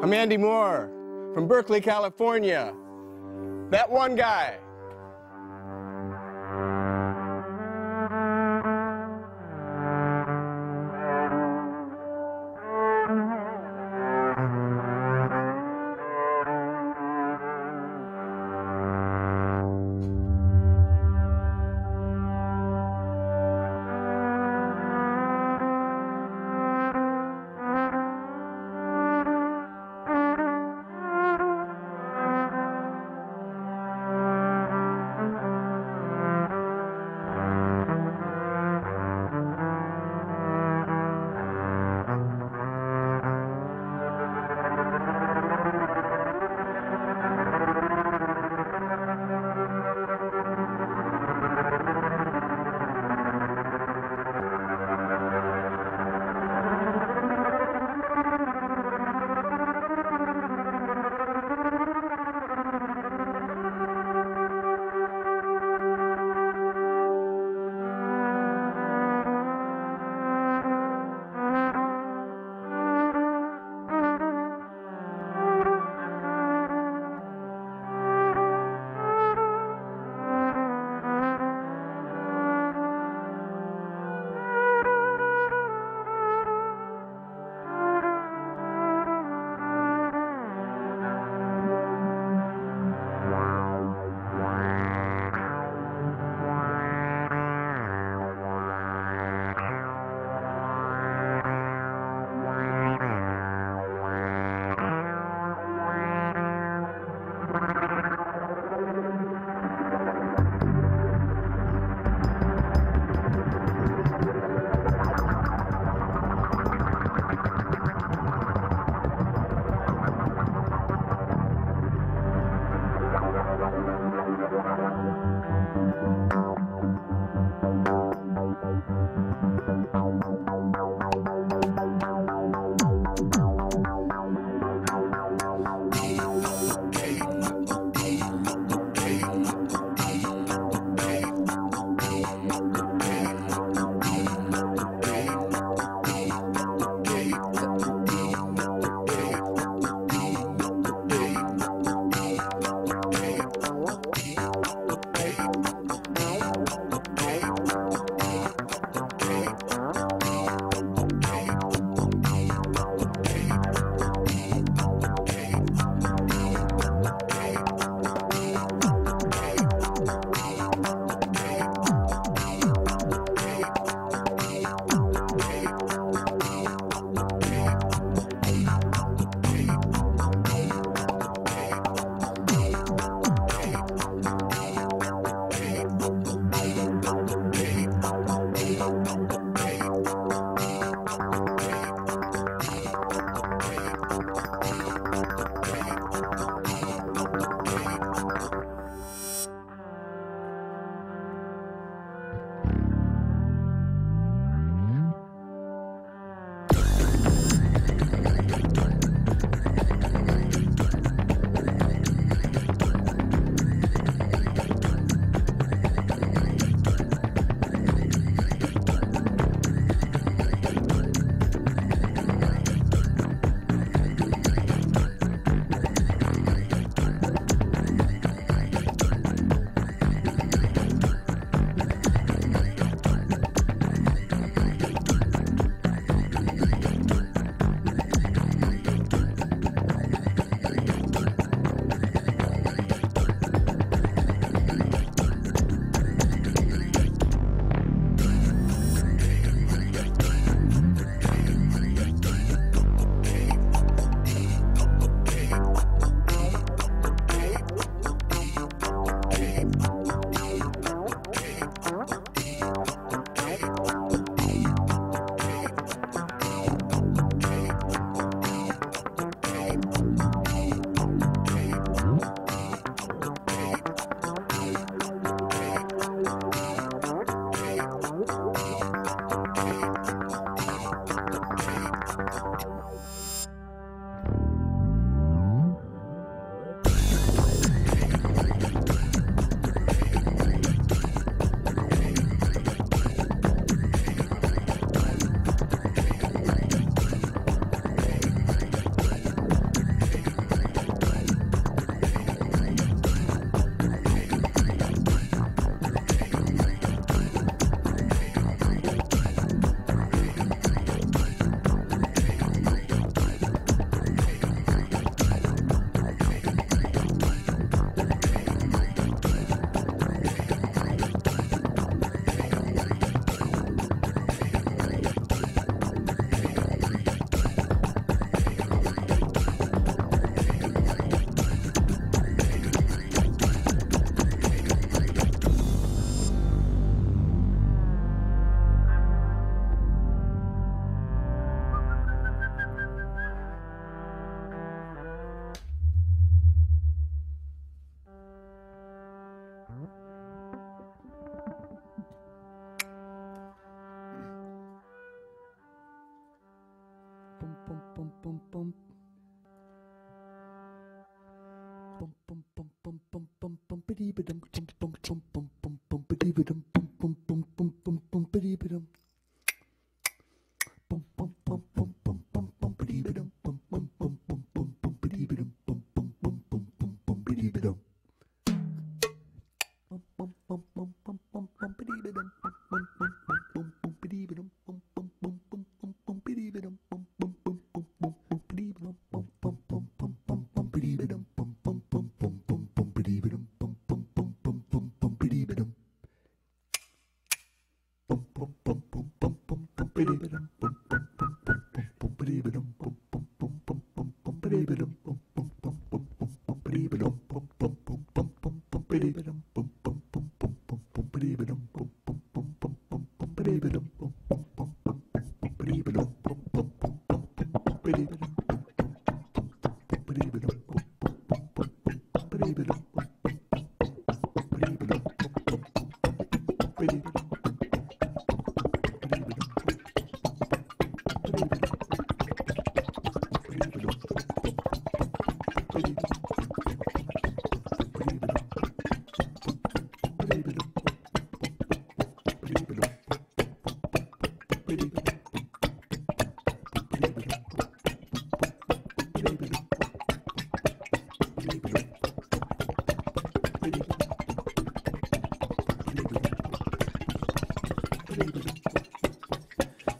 I'm Andy Moore from Berkeley, California. That one guy.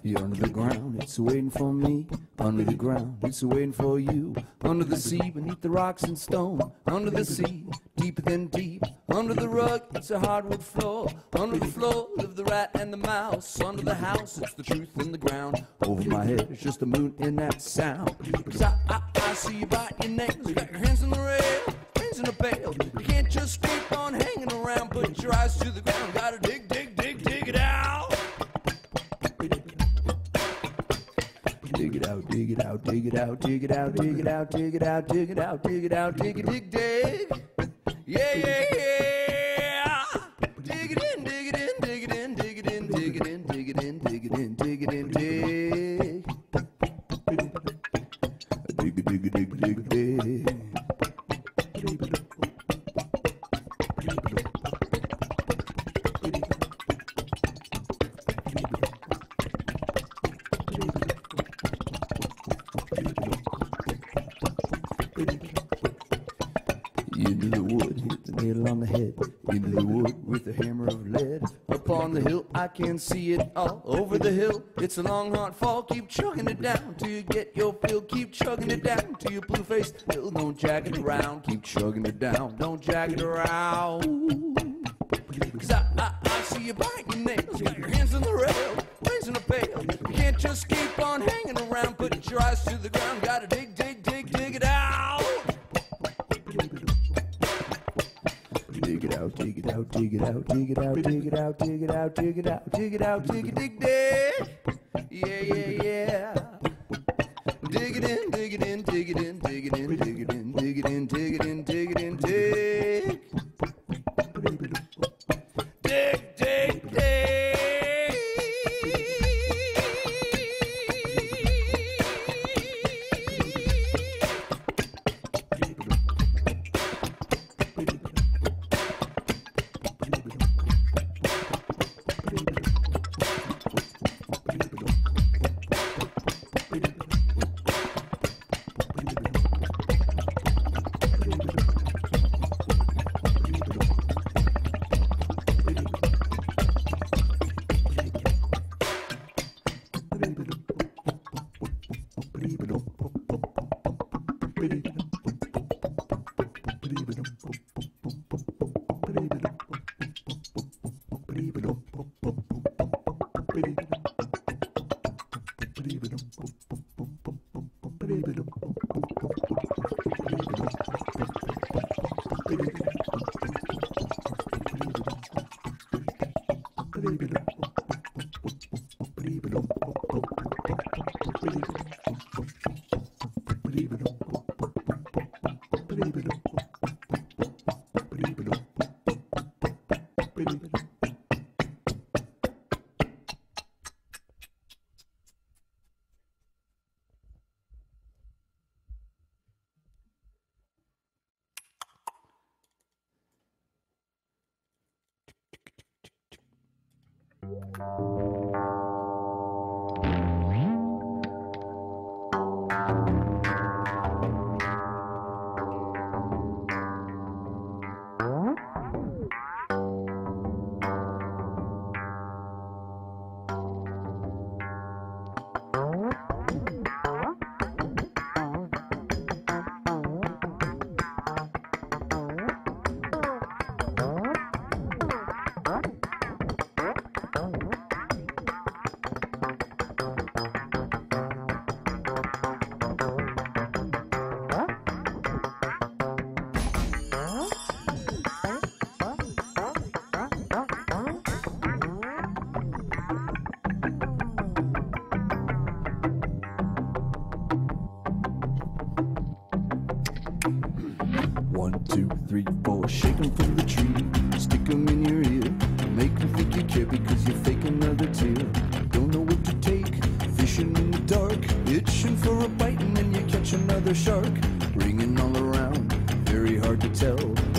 You're under the ground, it's waiting for me. Under the ground, it's waiting for you. Under the sea, beneath the rocks and stone. Under the sea, deeper than deep. Under the rug, it's a hardwood floor. Under the floor live the rat and the mouse. Under the house, it's the truth in the ground. Over my head, it's just the moon in that sound. 'Cause I see you bite your nails. Got your hands on the rail, hands in a pail. You can't just keep on hanging around. Put your eyes to the ground. Gotta dig, dig, dig, dig it out. Dig it out, dig it out, dig it out, dig it out, dig it out, dig it out, dig it out, dig it out, dig it, dig, dig. Yeah, yeah, yeah. Dig it in, dig it in, dig it in, dig it in, dig it in, dig it in, dig it in, dig it in, dig. Dig it, dig it, dig it, dig it, dig. Into the wood, hit the nail on the head. Into the wood with a hammer of lead. Up on the hill, I can see it all. Over the hill, it's a long hard fall. Keep chugging it down till you get your fill. Keep chugging it down till your blue face hill. Don't jag it around. Keep chugging it down. Don't jag it around. 'Cause I see you biting your nails. Got your hands on the rail, raising a pail. You can't just keep on hanging around. Put your eyes to the ground. Gotta dig, dig, dig, dig it out. Dig it out, dig it out, dig it out, dig it out, dig it out, dig it out, dig it out, dig it out, dig it, dig, dig. Yeah, yeah, yeah. Dig it in, dig it in, dig it in, dig it in, dig it in, dig it in, dig it in, dig it in, dig. Dig, dig, dig. One, two, three, four, shake 'em from the tree, stick 'em in your ear, make 'em think you care because you fake another tear. Don't know what to take, fishing in the dark, itching for a bite and then you catch another shark. Ringing all around, very hard to tell,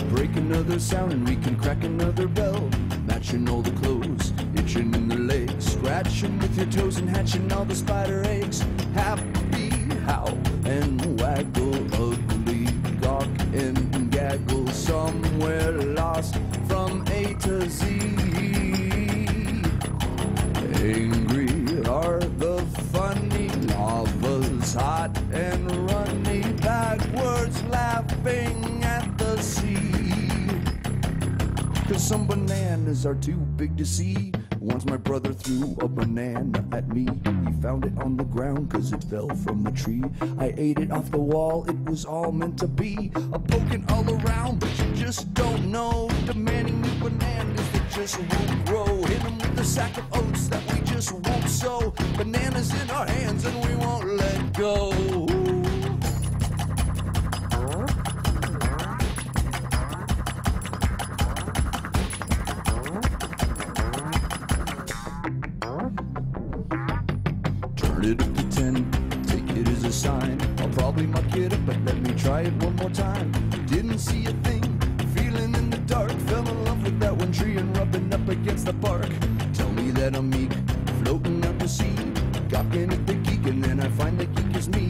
break another sound and we can crack another bell. Matching all the clothes, itching in the legs, scratching with your toes and hatching all the spider eggs. Happy, howl and waggle, ugly, gawk and gaggle, somewhere lost from A to Z. Angry are the funny, lava's hot and runny, backwards laughing at the sea. 'Cause some bananas are too big to see. Once my brother threw a banana at me. He found it on the ground 'cause it fell from the tree. I ate it off the wall, it was all meant to be. A poking all around, but you just don't know. Demanding new bananas that just won't grow. Hit 'em with a sack of oats that we just won't sow. Bananas in our hands and we won't let go. Turn it up to 10, take it as a sign. I'll probably muck it up, but let me try it one more time. Didn't see a thing, feeling in the dark. Fell in love with that one tree and rubbing up against the bark. Tell me that I'm meek, floating out to sea. Gawking at the geek and then I find the geek is me.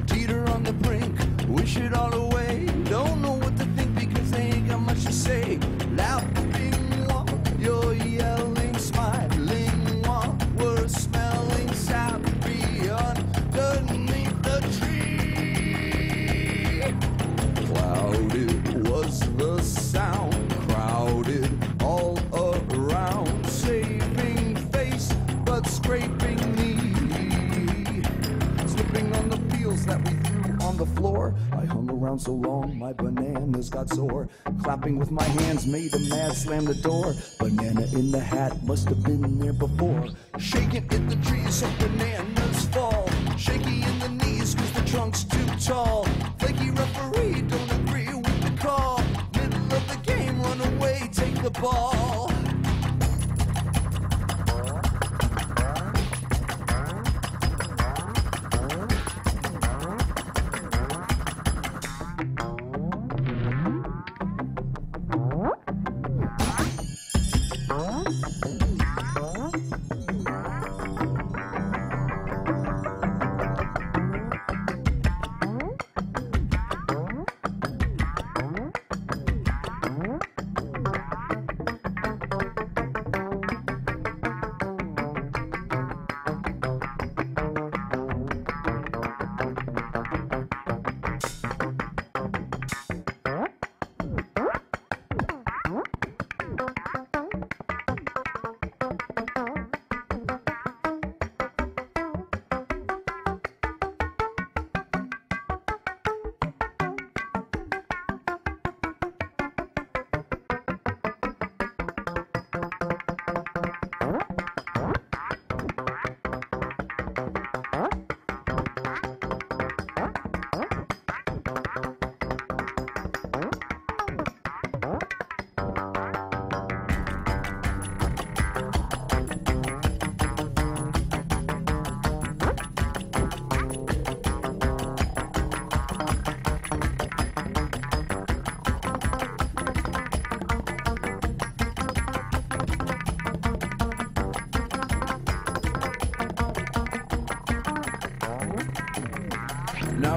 Teeter on the brink, wish it all away. Don't know what to think because they ain't got much to say. Laughing while you're yelling, smiling while we're smelling sappy underneath the tree. Clouded was the sound, crowded all around, saving face but scraping knee. Slipping on the peels that we threw on the floor. I hung around so long, my bananas got sore. Clapping with my hands made a mad slam the door. Banana in the hat must have been there before. Shaking in the trees so bananas fall. Shaky in the knees cause the trunk's too tall. Flaky referee don't agree with the call. Middle of the game, run away, take the ball.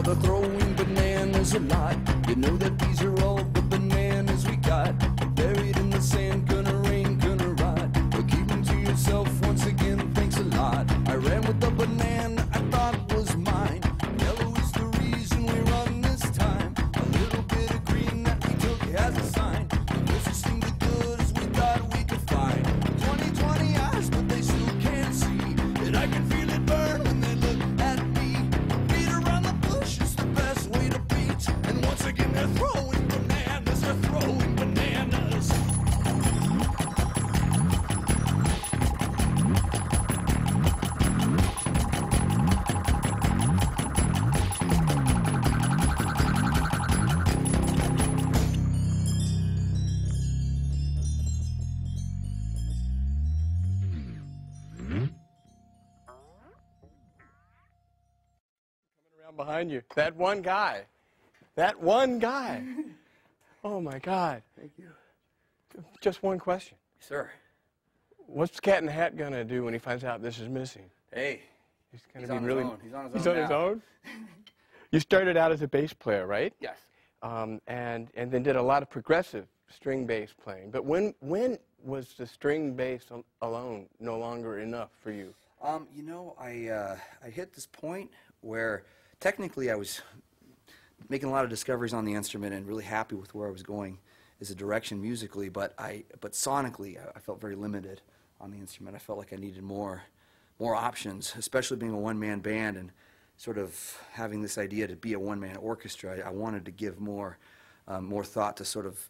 they're throwing bananas a lot. You know that these are all the bananas we got. Buried in the sand, gonna rain, gonna rot. But keep them to yourself once again, thanks a lot. I ran with the banana I thought was mine. Yellow is the reason we run this time. A little bit of green that we took as a sign. The bushes seemed as good as we thought we could find. 20/20 eyes, but they still can't see that I can feel it burn when they look at me. Beat around the bush is the best way to beat. And once again they're throwing bananas, they're throwing bananas. Around behind you. That one guy. That one guy. Oh my God. Thank you. Just one question. Sir. What's Cat in the Hat gonna do when he finds out this is missing? Hey. He's gonna He's be on really. his own. He's on his He's own on his now. own. You started out as a bass player, right? Yes. And then did a lot of progressive string bass playing. But when was the string bass alone no longer enough for you? You know, I hit this point where technically I was making a lot of discoveries on the instrument and really happy with where I was going as a direction musically, but sonically I felt very limited on the instrument. I felt like I needed more options, especially being a one-man band and sort of having this idea to be a one-man orchestra. I wanted to give more thought to sort of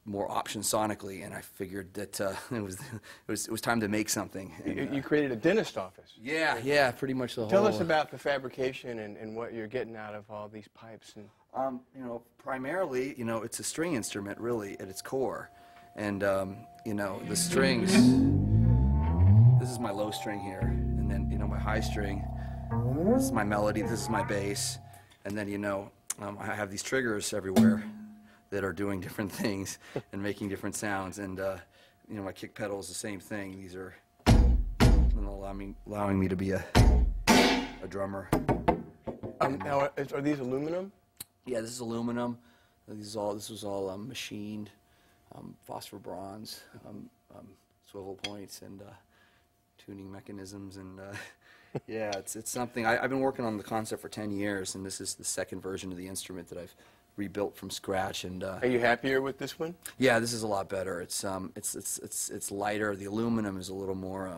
more options sonically, and I figured that it was time to make something. And, You created a dentist office. yeah, pretty much the whole. Tell us about the fabrication and what you're getting out of all these pipes. And You know, primarily, you know, it's a string instrument really at its core, and you know, the strings. This is my low string here, and then you know my high string. This is my melody. This is my bass, and then you know I have these triggers everywhere that are doing different things and making different sounds, and you know my kick pedal is the same thing. These are allowing me to be a drummer. now, are these aluminum? Yeah, this is aluminum. This was all machined, phosphor bronze, swivel points, and tuning mechanisms, and yeah, it's something. I've been working on the concept for 10 years, and this is the second version of the instrument that I've rebuilt from scratch. And Are you happier with this one? yeah, this is a lot better. It's lighter. The aluminum is a little more.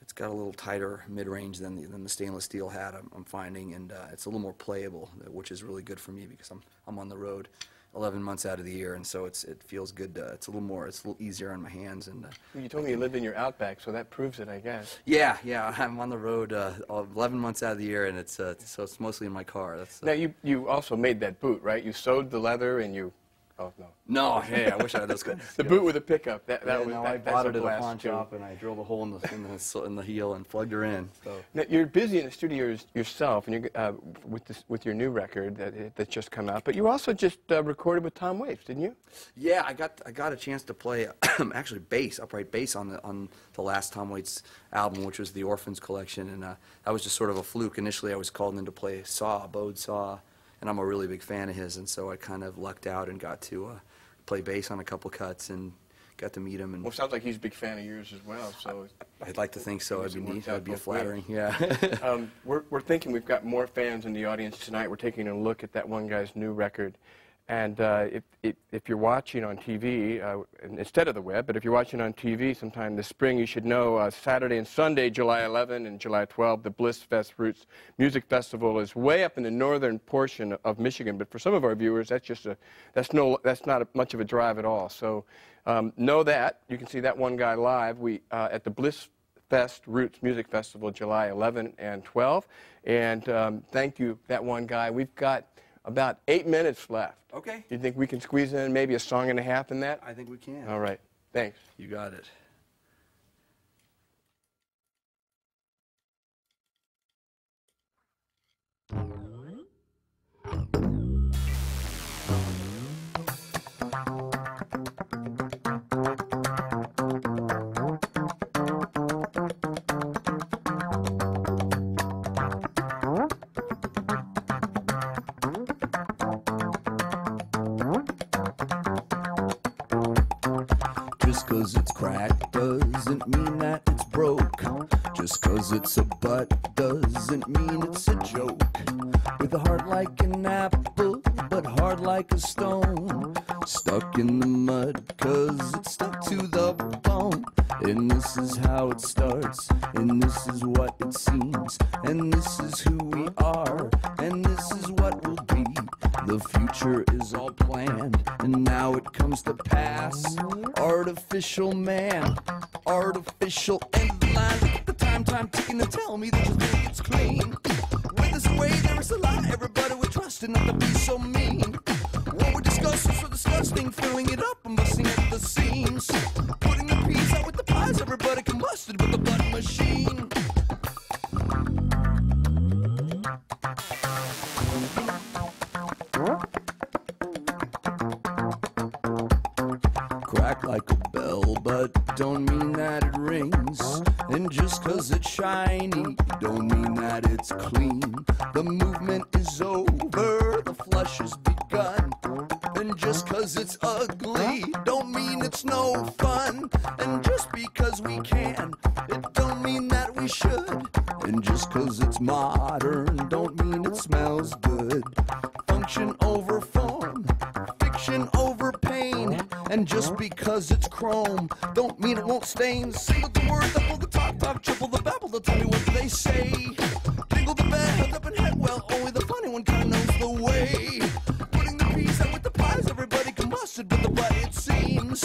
It's got a little tighter mid-range than the stainless steel had. I'm finding, and it's a little more playable, which is really good for me because I'm on the road 11 months out of the year, and so it feels good. It's a little easier on my hands. And You told me you live in your Outback, so that proves it, I guess. yeah, I'm on the road 11 months out of the year, and so it's mostly in my car. That's Now, you also made that boot, right? You sewed the leather and you... Oh, no. no, hey, I wish I had those good. The boot with a pickup. That was no, that, I that's bought a it at a blast, pawn too. shop, and I drilled a hole in the heel and plugged her in. So. Now, you're busy in the studio yourself, and you're with your new record that's just come out. But you also just recorded with Tom Waits, didn't you? Yeah, I got a chance to play actually upright bass on the last Tom Waits album, which was the Orphans collection, and that was just sort of a fluke. Initially, I was called in to play Bode Saw, and I'm a really big fan of his, and so I kind of lucked out and got to play bass on a couple cuts and got to meet him. And Well, it sounds like he's a big fan of yours as well. So I'd like to think so. It'd be It worked neat. That'd out be both flattering. ways. Yeah. we're thinking we've got more fans in the audience tonight. We're taking a look at that one guy's new record. And if you're watching on TV, instead of the web, but if you're watching on TV sometime this spring, you should know Saturday and Sunday, July 11 and July 12, the Bliss Fest Roots Music Festival is way up in the northern portion of Michigan. But for some of our viewers, that's not much of a drive at all. So know that. You can see that one guy live at the Bliss Fest Roots Music Festival, July 11 and 12. And thank you, that one guy. We've got about 8 minutes left. Okay. You think we can squeeze in maybe a song and a half in that? I think we can. All right. Thanks. You got it. Crack doesn't mean that it's broke. Just 'cause it's a butt doesn't mean it's a joke. With a heart like an apple, but hard like a stone. Stuck in the mud 'cause it's stuck to the bone. And this is how it starts, and this is what it seems, and this is who we are, and this is what we'll be. The future is all planned, and now it comes to pass. Artificial man, artificial end of the line. Look at the time ticking to tell me that you think it's clean. When there's a way, there is a lie. Everybody we're trusting not to be so mean. What we discuss is so disgusting, filling it up and busting at the seams. Putting the peas out with the pies, everybody combusted with the button machine. Crack like a bell, but don't mean that it rings. And just 'cause it's shiny, don't mean that it's clean. The movement is over, the flush has begun. And just 'cause it's ugly, don't mean it's no fun. And just because we can, it don't mean that we should. And just 'cause it's modern, don't mean it smells good. Function over form, fiction over pain. And just because it's chrome, don't mean it won't stain. Single the word, double the talk, triple the babble, they'll tell me what they say. Jingle the bell, head up and head well, only the funny one kinda knows the way. Putting the peas out with the pies, everybody combusted with the butt, it seems.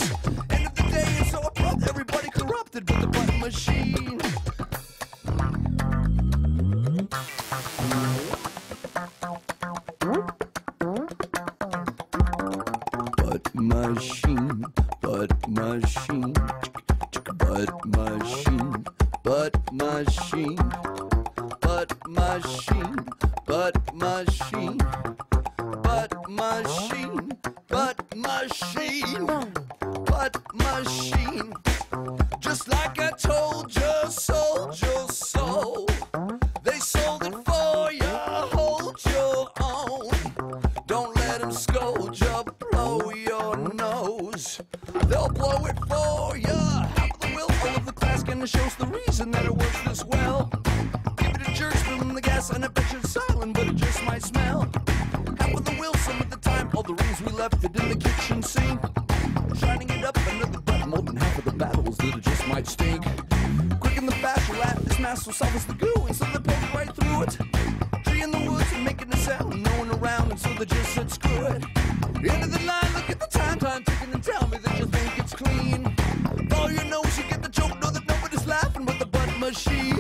End of the day, it's so abrupt, everybody corrupted with the button machine. Butt machine, butt machine, butt machine, butt machine, butt machine, butt machine, butt machine, butt machine, butt machine. Just like I told you, sold your soul. They sold it for you, hold your own. Don't let them scold you, blow your nose. They'll blow it for you. Half of the will, all of the class, and it shows the reason that it works this well. Give it a jerk, spilling the gas, and I bet you're silent, but it just might smell. Half of the will, some of the time, all the rings we left it in the kitchen sink. Shining it up under the button mold, and half of the battles that it just might stink. Quick in the fast, you'll laugh, this mass will solve us the goo, and so they poke right through it. Tree in the woods and making a sound, no one around, and so they just said screw it. End of the line, look at the time ticking and tell me that you think it's clean. All you know is you get the joke, know that nobody's laughing with the button machine.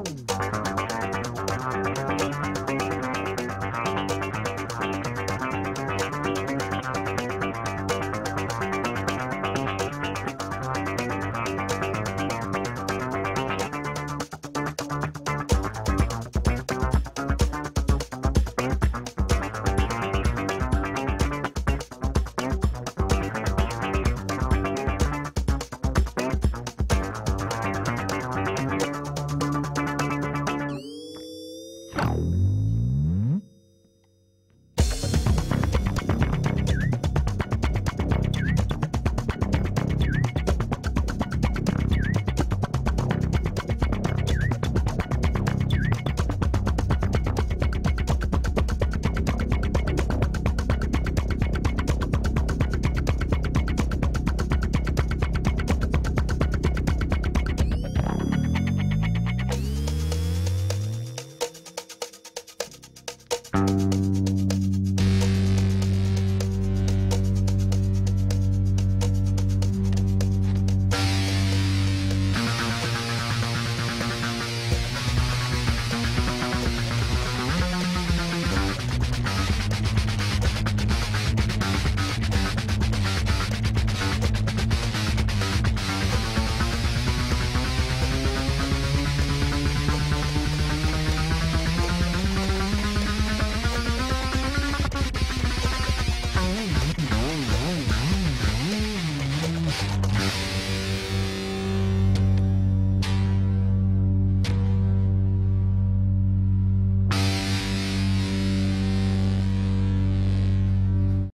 ground.